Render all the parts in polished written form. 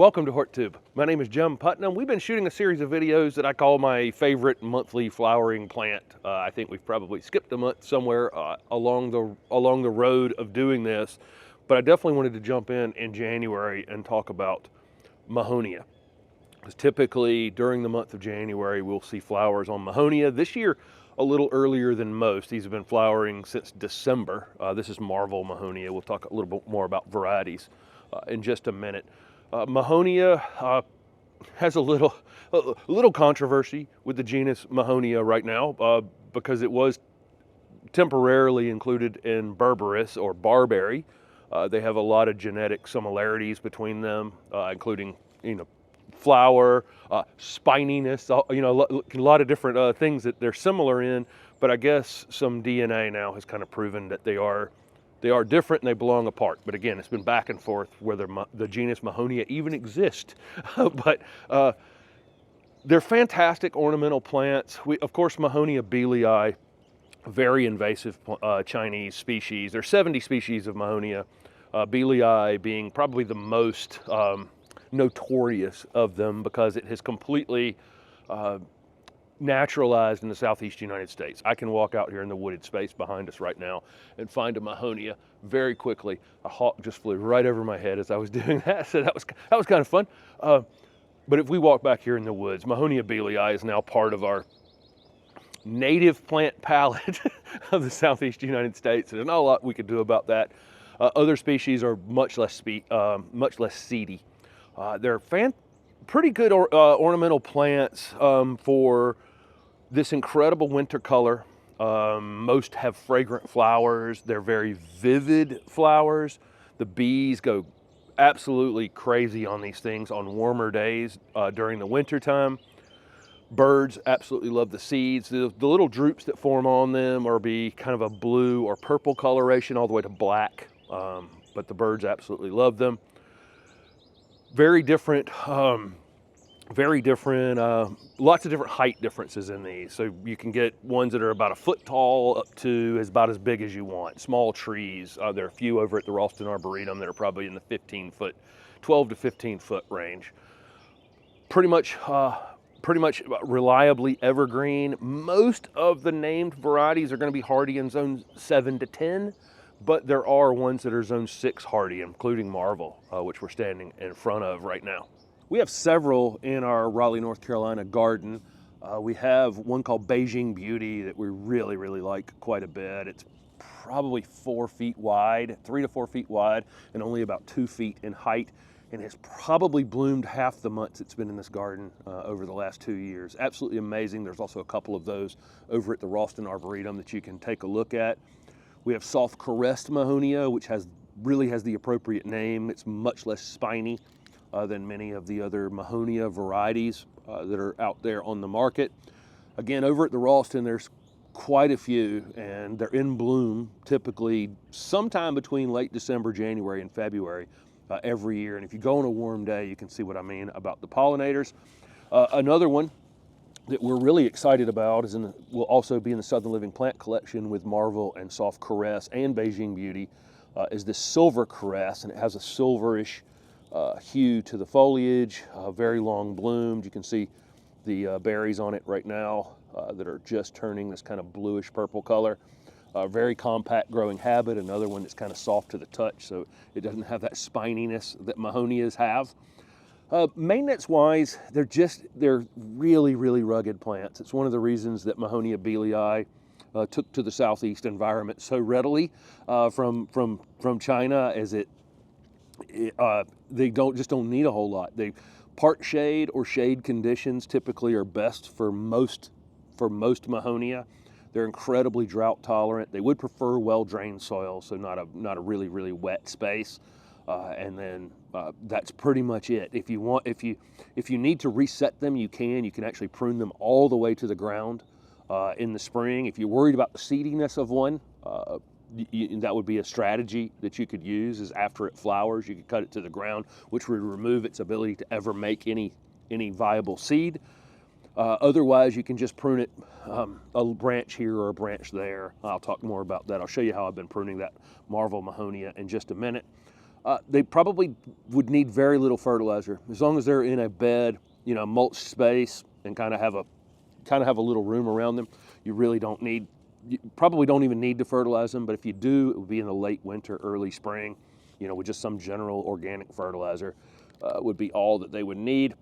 Welcome to HortTube. My name is Jim Putnam. We've been shooting a series of videos that I call my favorite monthly flowering plant. I think we've probably skipped a month somewhere along the road of doing this, but I definitely wanted to jump in January and talk about Mahonia. Because typically during the month of January we'll see flowers on Mahonia. This year a little earlier than most. These have been flowering since December. This is Marvel Mahonia. We'll talk a little bit more about varieties in just a minute. Mahonia has a little controversy with the genus Mahonia right now because it was temporarily included in Berberis or barberry. They have a lot of genetic similarities between them, including flower, spininess, a lot of different things that they're similar in. But I guess some DNA now has kind of proven that they are different and they belong apart. But again, it's been back and forth whether the genus Mahonia even exists. But they're fantastic ornamental plants. Of course, Mahonia belii, very invasive Chinese species. There's 70 species of Mahonia, belii being probably the most notorious of them because it has completely naturalized in the southeast United States. I can walk out here in the wooded space behind us right now and find a Mahonia very quickly. A hawk just flew right over my head as I was doing that, so that was kind of fun. But if we walk back here in the woods, Mahonia belii is now part of our native plant palette of the southeast United States. There's not a lot we could do about that. Other species are much less seedy. They're pretty good ornamental plants for this incredible winter color. Most have fragrant flowers. They're very vivid flowers. The bees go absolutely crazy on these things on warmer days during the winter time. Birds absolutely love the seeds. The little drupes that form on them are kind of a blue or purple coloration all the way to black, but the birds absolutely love them. Very different, lots of different height differences in these. So you can get ones that are about a foot tall up to about as big as you want. Small trees. There are a few over at the Ralston Arboretum that are probably in the 12 to 15 foot range. Pretty much reliably evergreen. Most of the named varieties are going to be hardy in zone 7 to 10. But there are ones that are zone 6 hardy, including Marvel, which we're standing in front of right now. We have several in our Raleigh, North Carolina garden. We have one called Beijing Beauty that we really, really like quite a bit. It's probably 4 feet wide, 3 to 4 feet wide, and only about 2 feet in height. And it's probably bloomed half the months it's been in this garden over the last 2 years. Absolutely amazing. There's also a couple of those over at the Ralston Arboretum that you can take a look at. We have soft caressed Mahonia, which really has the appropriate name. It's much less spiny than many of the other Mahonia varieties that are out there on the market. Again, over at the Ralston, there's quite a few, and they're in bloom typically sometime between late December, January, and February every year. And if you go on a warm day, you can see what I mean about the pollinators. Another one that we're really excited about will also be in the Southern Living Plant Collection with Marvel and Soft Caress and Beijing Beauty, is this silver caress, and it has a silverish hue to the foliage, very long bloomed. You can see the berries on it right now that are just turning this kind of bluish purple color. Very compact growing habit, another one that's kind of soft to the touch, so it doesn't have that spininess that Mahonias have. Maintenance-wise, they're really, really rugged plants. It's one of the reasons that Mahonia belii took to the southeast environment so readily from China, as they just don't need a whole lot. Part shade or shade conditions typically are best for most Mahonia. They're incredibly drought tolerant. They would prefer well-drained soil, so not a really, really wet space. And then that's pretty much it. If you need to reset them, you can actually prune them all the way to the ground in the spring. If you're worried about the seediness of one, that would be a strategy that you could use. Is after it flowers, you could cut it to the ground, which would remove its ability to ever make any viable seed. Otherwise, you can just prune it a branch here or a branch there. I'll talk more about that. I'll show you how I've been pruning that Marvel Mahonia in just a minute. They probably would need very little fertilizer as long as they're in a bed, mulch space, and kind of have a little room around them. You really don't need, you probably don't even need to fertilize them. But if you do, it would be in the late winter, early spring, with just some general organic fertilizer would be all that they would need.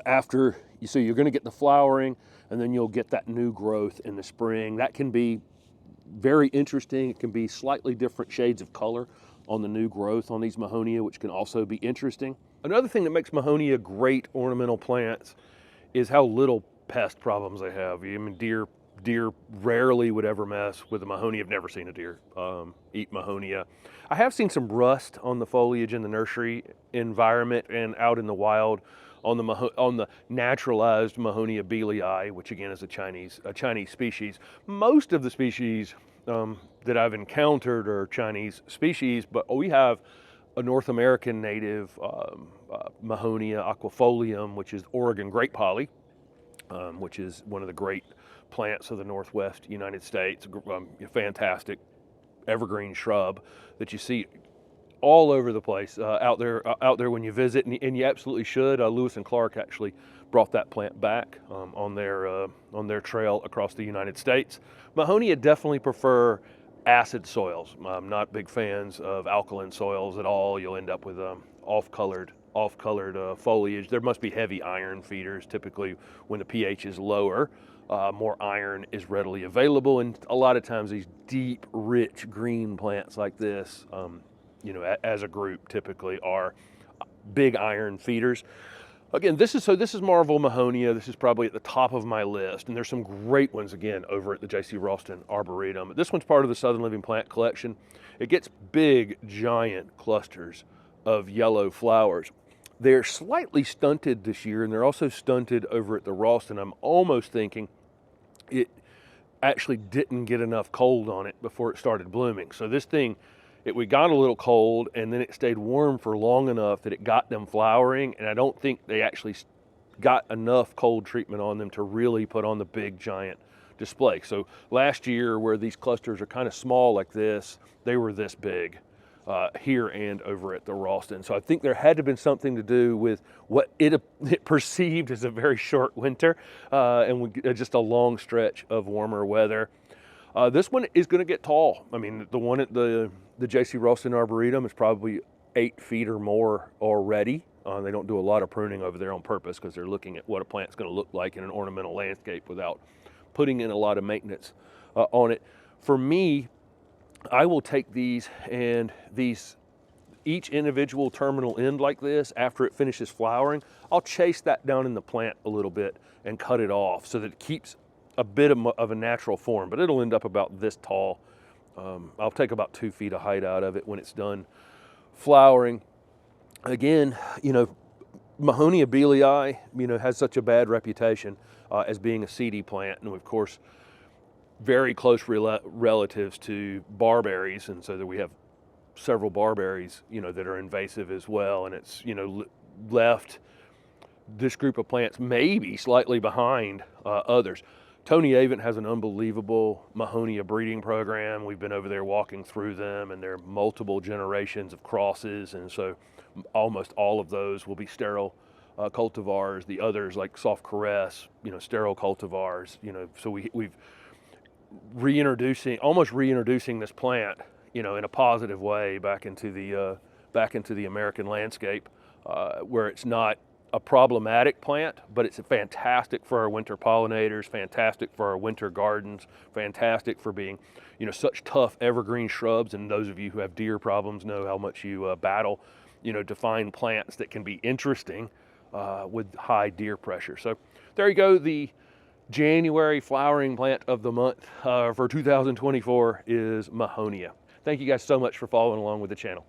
So you're going to get the flowering, and then you'll get that new growth in the spring. That can be very interesting. It can be slightly different shades of color on the new growth on these Mahonia, which can also be interesting. Another thing that makes Mahonia great ornamental plants is how little pest problems they have. I mean, deer rarely would ever mess with a Mahonia. I've never seen a deer eat Mahonia. I have seen some rust on the foliage in the nursery environment and out in the wild on the naturalized Mahonia belii, which again is a Chinese species. Most of the species that I've encountered are Chinese species, but we have a North American native Mahonia Aquifolium, which is Oregon grape holly, which is one of the great plants of the Northwest United States. A fantastic evergreen shrub that you see all over the place out there when you visit, and you absolutely should. Lewis and Clark actually brought that plant back on their trail across the United States. Mahonia definitely prefer acid soils. I'm not big fans of alkaline soils at all. You'll end up with off-colored foliage. There must be heavy iron feeders. Typically, when the pH is lower, more iron is readily available, and a lot of times these deep, rich green plants like this, as a group, typically are big iron feeders. Again, this is Marvel Mahonia. This is probably at the top of my list, and there's some great ones again over at the J.C. Ralston Arboretum. This one's part of the Southern Living Plant Collection. It gets big, giant clusters of yellow flowers. They're slightly stunted this year, and they're also stunted over at the Ralston. I'm almost thinking it actually didn't get enough cold on it before it started blooming. So this thing, we got a little cold, and then it stayed warm for long enough that it got them flowering, and I don't think they actually got enough cold treatment on them to really put on the big giant display. So last year, where these clusters are kind of small like this, they were this big here and over at the Ralston. So I think there had to have been something to do with what it perceived as a very short winter and just a long stretch of warmer weather. This one is going to get tall. I mean, the one at the J.C. Ralston Arboretum is probably 8 feet or more already. They don't do a lot of pruning over there on purpose because they're looking at what a plant's going to look like in an ornamental landscape without putting in a lot of maintenance on it. For me, I will take these each individual terminal end like this, after it finishes flowering, I'll chase that down in the plant a little bit and cut it off so that it keeps a bit of a natural form, but it'll end up about this tall. I'll take about 2 feet of height out of it when it's done flowering. Again, Mahonia belii, has such a bad reputation as being a seedy plant, and of course, very close relatives to barberries, and so that we have several barberries, that are invasive as well, and it's, left this group of plants maybe slightly behind others. Tony Avent has an unbelievable Mahonia breeding program. We've been over there walking through them, and there are multiple generations of crosses, and so almost all of those will be sterile cultivars. The others, like soft caress, sterile cultivars. So we've reintroducing this plant, in a positive way back into the American landscape, where it's not a problematic plant, but it's fantastic for our winter pollinators, fantastic for our winter gardens, fantastic for being, such tough evergreen shrubs. And those of you who have deer problems know how much you battle, to find plants that can be interesting with high deer pressure. So there you go. The January flowering plant of the month for 2024 is Mahonia. Thank you guys so much for following along with the channel.